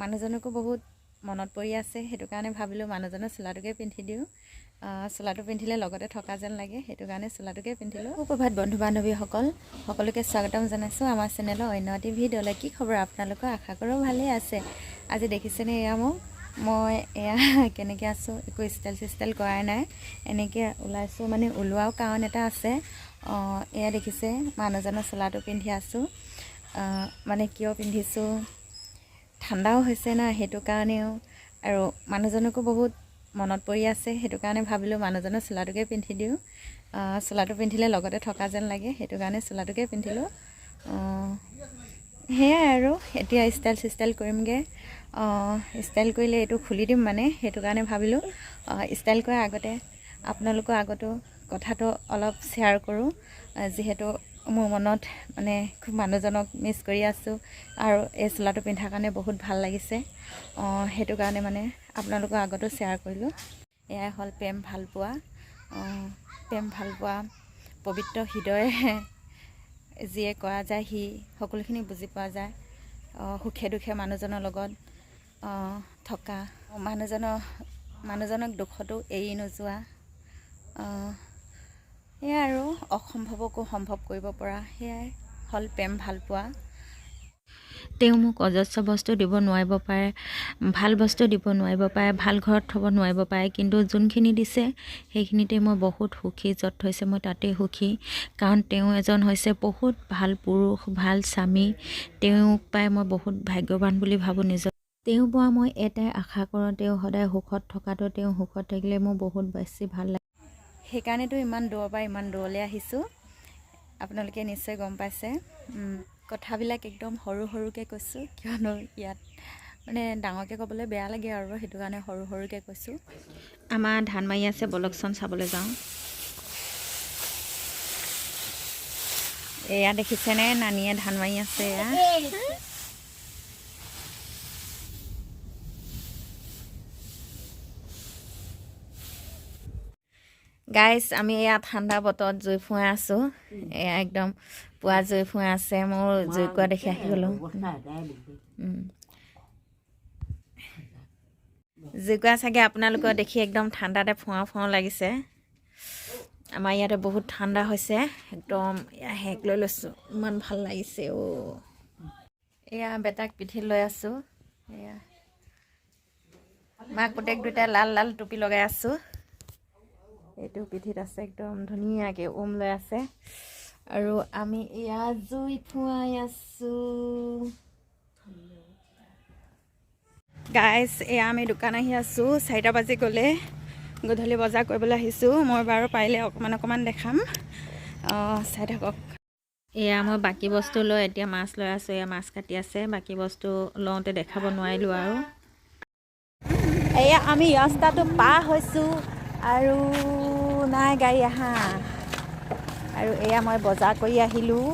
মানুহজনকো বহুত মনত পৰি আছে, সেইটো কাৰণে ভাবিলোঁ মানুহজনৰ চোলাটোকে পিন্ধি দিওঁ। চোলাটো পিন্ধিলে লগতে থকা যেন লাগে, সেইটো কাৰণে চোলাটোকে পিন্ধিলোঁ। সুপ্ৰভাত বন্ধু বান্ধৱীসকল, সকলোকে স্বাগতম জনাইছোঁ আমাৰ চেনেলৰ অন্য এটি ভিডিঅ'লৈ। কি খবৰ আপোনালোকৰ? আশা কৰোঁ ভালেই আছে। আজি দেখিছেনে এয়া মই এয়া কেনেকৈ আছোঁ, একো ষ্টাইল কৰাই নাই, এনেকৈ ওলাইছোঁ। মানে ওলোৱাও কাৰণ এটা আছে। এয়া দেখিছে মানুহজনৰ চোলাটো পিন্ধি আছোঁ। মানে কিয় পিন্ধিছোঁ, ঠাণ্ডাও হৈছে না, সেইটো কাৰণেও, আৰু মানুহজনকো বহুত মনত পৰি আছে, সেইটো কাৰণে ভাবিলোঁ মানুহজনৰ চোলাটোকে পিন্ধি দিওঁ। চোলাটো পিন্ধিলে লগতে থকা যেন লাগে, সেইটো কাৰণে চোলাটোকে পিন্ধিলোঁ। সেয়াই আৰু এতিয়া ষ্টাইল কৰিমগৈ। ষ্টাইল কৰিলে এইটো খুলি দিম, মানে সেইটো কাৰণে ভাবিলোঁ ষ্টাইল কৰাৰ আগতে আপোনালোকৰ আগতো কথাটো অলপ শ্বেয়াৰ কৰোঁ, যিহেতু মোৰ মনত মানে খুব মানুহজনক মিছ কৰি আছোঁ, আৰু এই চোলাটো পিন্ধাৰ কাৰণে বহুত ভাল লাগিছে। সেইটো কাৰণে মানে আপোনালোকৰ আগতো শ্বেয়াৰ কৰিলোঁ। এয়াই হ'ল প্ৰেম ভালপোৱা, পবিত্ৰ হৃদয়ে যিয়ে কৰা যায় সি সকলোখিনি বুজি পোৱা যায়। সুখে দুখে মানুহজনৰ লগত থকা, মানুহজনক দুখতো এৰি নোযোৱা, সেয়াই আৰু অসম্ভৱকো সম্ভৱ কৰিব পৰা, সেয়াই হ'ল প্ৰেম ভালপোৱা। তেওঁ মোক অজস্ৰ বস্তু দিব নোৱাৰিব পাৰে, ভাল বস্তু দিব নোৱাৰিব পাৰে, ভাল ঘৰত থ'ব নোৱাৰিব পাৰে, কিন্তু যোনখিনি দিছে সেইখিনিতে মই বহুত সুখী। য'ত থৈছে মই তাতেই সুখী, কাৰণ তেওঁ এজন হৈছে বহুত ভাল পুৰুষ, ভাল স্বামী। তেওঁক পাই মই বহুত ভাগ্যৱান বুলি ভাবোঁ নিজৰ। তেওঁ পৰা মই এটাই আশা কৰোঁ, তেওঁ সদায় সুখত থকাটো, তেওঁ সুখত থাকিলে মোৰ বহুত বেছি ভাল লাগে। সেইকাৰণেতো ইমান দূৰৰ পৰা ইমান দূৰলৈ আহিছোঁ, আপোনালোকে নিশ্চয় গম পাইছে। কথাবিলাক একদম সৰুকৈ কৈছোঁ, কিয়নো ইয়াত মানে ডাঙৰকৈ ক'বলৈ বেয়া লাগে আৰু, সেইটো কাৰণে সৰুকৈ কৈছোঁ। আমাৰ ধান মাৰি আছে, বলকচোন চাবলৈ যাওঁ। এয়া দেখিছেনে, নানীয়ে ধান মাৰি আছে। এয়া গাইজ, আমি এয়া ঠাণ্ডা বতৰত জুই ফুৱাই আছোঁ। এয়া একদম পুৱা জুই ফুৱাই আছে, মোৰ জুই কোৱা দেখি আহি গ'লোঁ। জুইকুৰা চাগে আপোনালোকৰ দেখি একদম ঠাণ্ডাতে ফুৱাওঁ লাগিছে। আমাৰ ইয়াতে বহুত ঠাণ্ডা হৈছে, একদম এয়া হেক লৈ লৈছোঁ, ইমান ভাল লাগিছে। এয়া বেটাক পিঠি লৈ আছোঁ। এয়া মাক পুতেক দুটাই লাল টুপি লগাই আছোঁ। এইটো পিঠিত আছে, একদম ধুনীয়াকৈ লৈ আছে, আৰু আমি এয়া জুই ফুৱাই আছোঁ। গাইজ, এয়া আমি দোকান আহি আছোঁ, 4টা বাজি গ'লে। গধূলি বজাৰ কৰিবলৈ আহিছোঁ। মই বাৰু পাৰিলে অকণমান দেখাম, চাই থাকক। এয়া মই বাকী বস্তু লৈ এতিয়া মাছ লৈ আছোঁ। এয়া মাছ কাটি আছে, বাকী বস্তু লওঁতে দেখাব নোৱাৰিলোঁ আৰু। এয়া আমি ৰাস্তাটো পাৰ হৈছোঁ, আৰু নাই গাড়ী আহা, আৰু এয়া মই বজাৰ কৰি আহিলোঁ।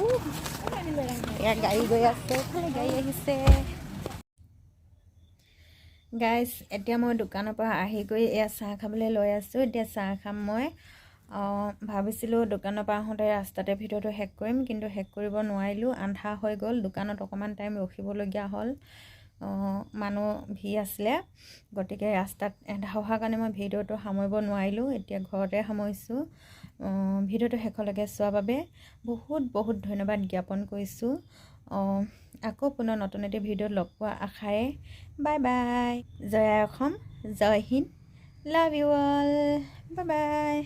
এয়া গাড়ী গৈ আছে, গাড়ী আহিছে। গাইজ, এতিয়া মই দোকানৰ পৰা আহি গৈ এয়া চাহ খাবলৈ লৈ আছোঁ। এতিয়া চাহ খাম মই। ভাবিছিলোঁ দোকানৰ পৰা আহোঁতে ৰাস্তাতে ভিডিঅ'টো শেষ কৰিম, কিন্তু শেষ কৰিব নোৱাৰিলোঁ, আন্ধাৰ হৈ গ'ল। দোকানত অকণমান টাইম ৰখিবলগীয়া হ'ল, মানুহ ভিৰ আছিলে, গতিকে ৰাস্তাত এন্ধাৰ হোৱাৰ কাৰণে মই ভিডিঅ'টো সামৰিব নোৱাৰিলোঁ। এতিয়া ঘৰতে সামৰিছোঁ। ভিডিঅ'টো শেষলৈকে চোৱাৰ বাবে বহুত ধন্যবাদ জ্ঞাপন কৰিছোঁ। আকৌ পুনৰ নতুন এটি ভিডিঅ'ত লগ পোৱা আশাৰে বাই বাই। জয় অসম, জয় Hind, love you all, bye by.